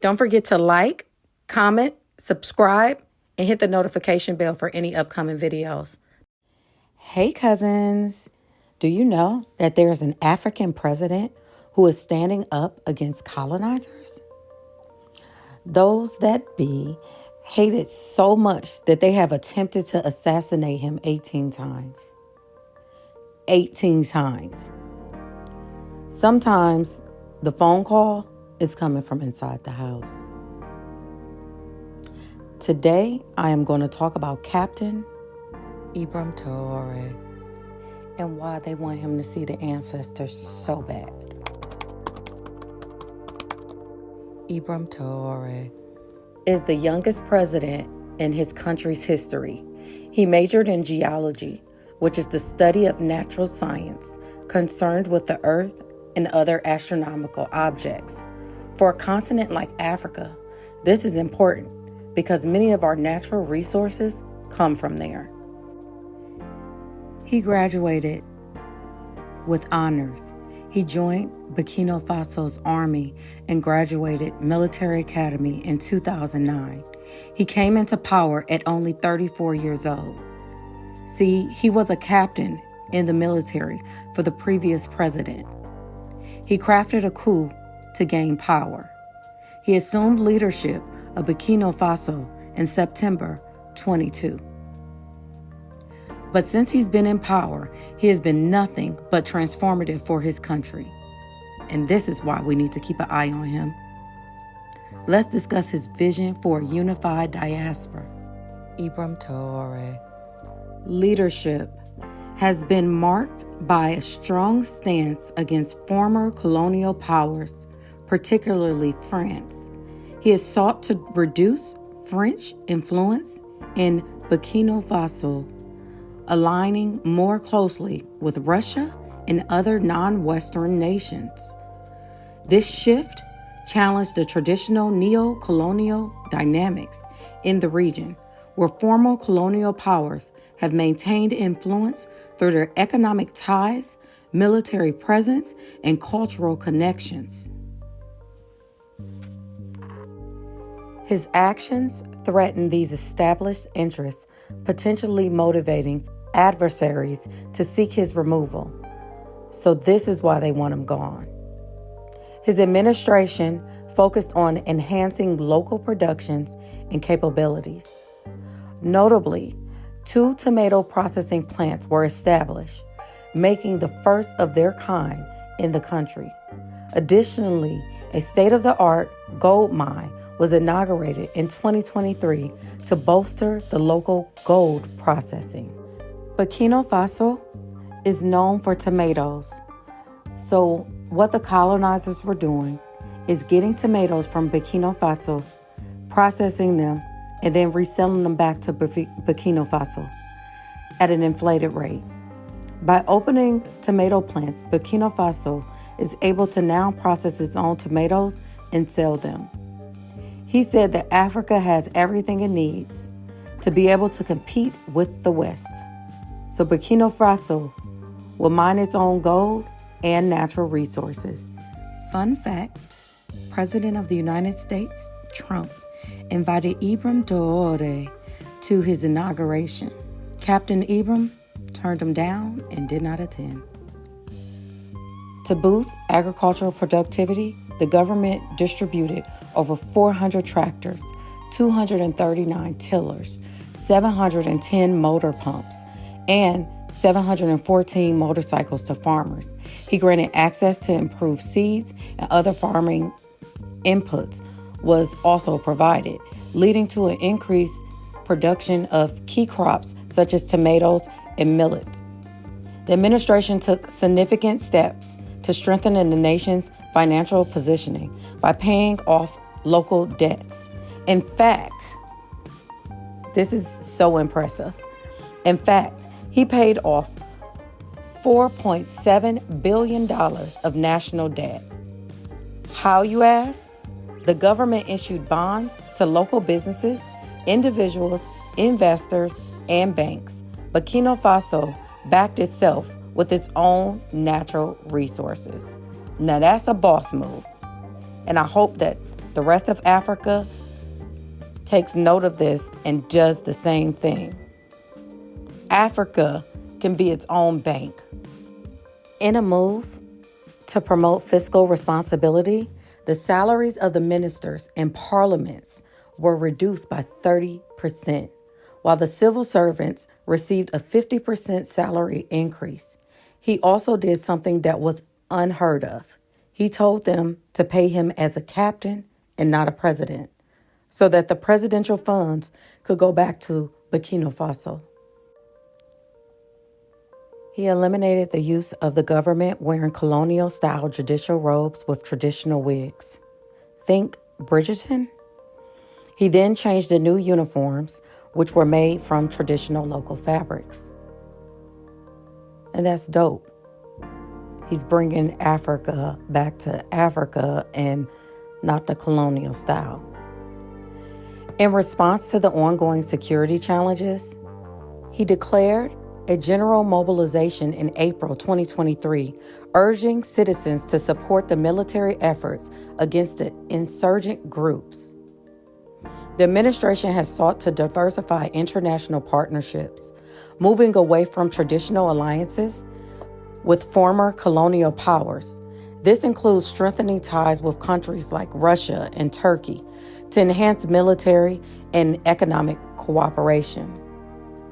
Don't forget to like, comment, subscribe, and hit the notification bell for any upcoming videos. Hey cousins, do you know that there is an African president who is standing up against colonizers? Those that be hated so much that they have attempted to assassinate him 18 times. 18 times. Sometimes the phone call is coming from inside the house. Today, I am going to talk about Captain Ibrahim Traoré and why they want him to see the ancestors so bad. Ibrahim Traoré is the youngest president in his country's history. He majored in geology, which is the study of natural science concerned with the earth and other astronomical objects. For a continent like Africa, this is important because many of our natural resources come from there. He graduated with honors. He joined Burkina Faso's army and graduated military academy in 2009. He came into power at only 34 years old. See, he was a captain in the military for the previous president. He crafted a coup to gain power. He assumed leadership of Burkina Faso in September 22. But since he's been in power, he has been nothing but transformative for his country. And this is why we need to keep an eye on him. Let's discuss his vision for a unified diaspora. Ibrahim Traoré. Leadership has been marked by a strong stance against former colonial powers, particularly France. He has sought to reduce French influence in Burkina Faso, aligning more closely with Russia and other non-Western nations. This shift challenged the traditional neo-colonial dynamics in the region, where former colonial powers have maintained influence through their economic ties, military presence, and cultural connections. His actions threaten these established interests, potentially motivating adversaries to seek his removal. So this is why they want him gone. His administration focused on enhancing local productions and capabilities. Notably, 2 tomato processing plants were established, making the first of their kind in the country. Additionally, a state-of-the-art gold mine was inaugurated in 2023 to bolster the local gold processing. Burkina Faso is known for tomatoes. So what the colonizers were doing is getting tomatoes from Burkina Faso, processing them, and then reselling them back to Burkina Faso at an inflated rate. By opening tomato plants, Burkina Faso is able to now process its own tomatoes and sell them. He said that Africa has everything it needs to be able to compete with the West. So Burkina Faso will mine its own gold and natural resources. Fun fact, President of the United States, Trump, invited Ibrahim Traoré to his inauguration. Captain Ibrahim turned him down and did not attend. To boost agricultural productivity, the government distributed over 400 tractors, 239 tillers, 710 motor pumps, and 714 motorcycles to farmers. He granted access to improved seeds and other farming inputs was also provided, leading to an increased production of key crops such as tomatoes and millet. The administration took significant steps to strengthen the nation's financial positioning by paying off local debts. In fact, this is so impressive. In fact, he paid off $4.7 billion of national debt. How, you ask? The government issued bonds to local businesses, individuals, investors, and banks. Burkina Faso backed itself with its own natural resources. Now that's a boss move. And I hope that The rest of Africa takes note of this and does the same thing. Africa can be its own bank. In a move to promote fiscal responsibility, the salaries of the ministers and parliaments were reduced by 30%, while the civil servants received a 50% salary increase. He also did something that was unheard of. He told them to pay him as a captain and not a president, so that the presidential funds could go back to Burkina Faso. He eliminated the use of the government wearing colonial-style judicial robes with traditional wigs. Think Bridgerton? He then changed the new uniforms, which were made from traditional local fabrics. And that's dope. He's bringing Africa back to Africa and not the colonial style. In response to the ongoing security challenges, he declared a general mobilization in April 2023, urging citizens to support the military efforts against the insurgent groups. The administration has sought to diversify international partnerships, moving away from traditional alliances with former colonial powers. This includes strengthening ties with countries like Russia and Turkey to enhance military and economic cooperation.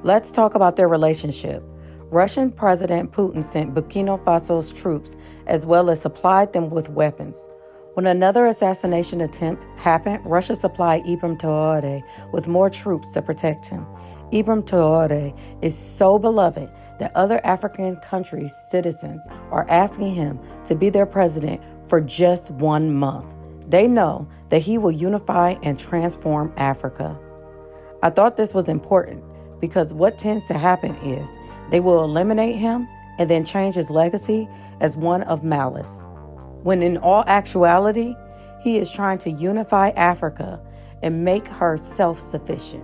Let's talk about their relationship. Russian President Putin sent Burkina Faso's troops as well as supplied them with weapons. When another assassination attempt happened, Russia supplied Ibrahim Traoré with more troops to protect him. Ibrahim Traoré is so beloved that other African countries' citizens are asking him to be their president for just 1 month. They know that he will unify and transform Africa. I thought this was important because what tends to happen is they will eliminate him and then change his legacy as one of malice, when in all actuality, he is trying to unify Africa and make her self-sufficient.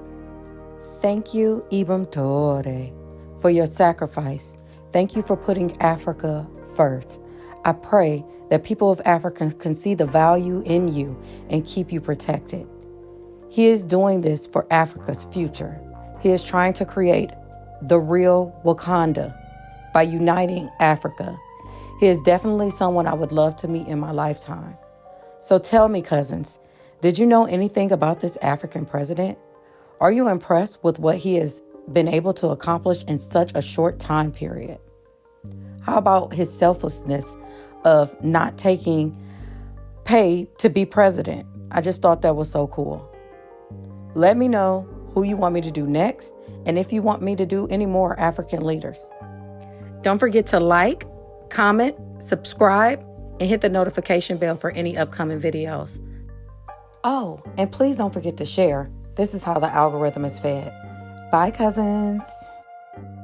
Thank you, Ibrahim Traoré, for your sacrifice. Thank you for putting Africa first. I pray that people of Africa can see the value in you and keep you protected. He is doing this for Africa's future. He is trying to create the real Wakanda by uniting Africa. He is definitely someone I would love to meet in my lifetime. So tell me, cousins, did you know anything about this African president? Are you impressed with what he has been able to accomplish in such a short time period? How about his selflessness of not taking pay to be president? I just thought that was so cool. Let me know who you want me to do next, and if you want me to do any more African leaders. Don't forget to like, comment, subscribe, and hit the notification bell for any upcoming videos. Oh, and please don't forget to share. This is how the algorithm is fed. Bye, cousins.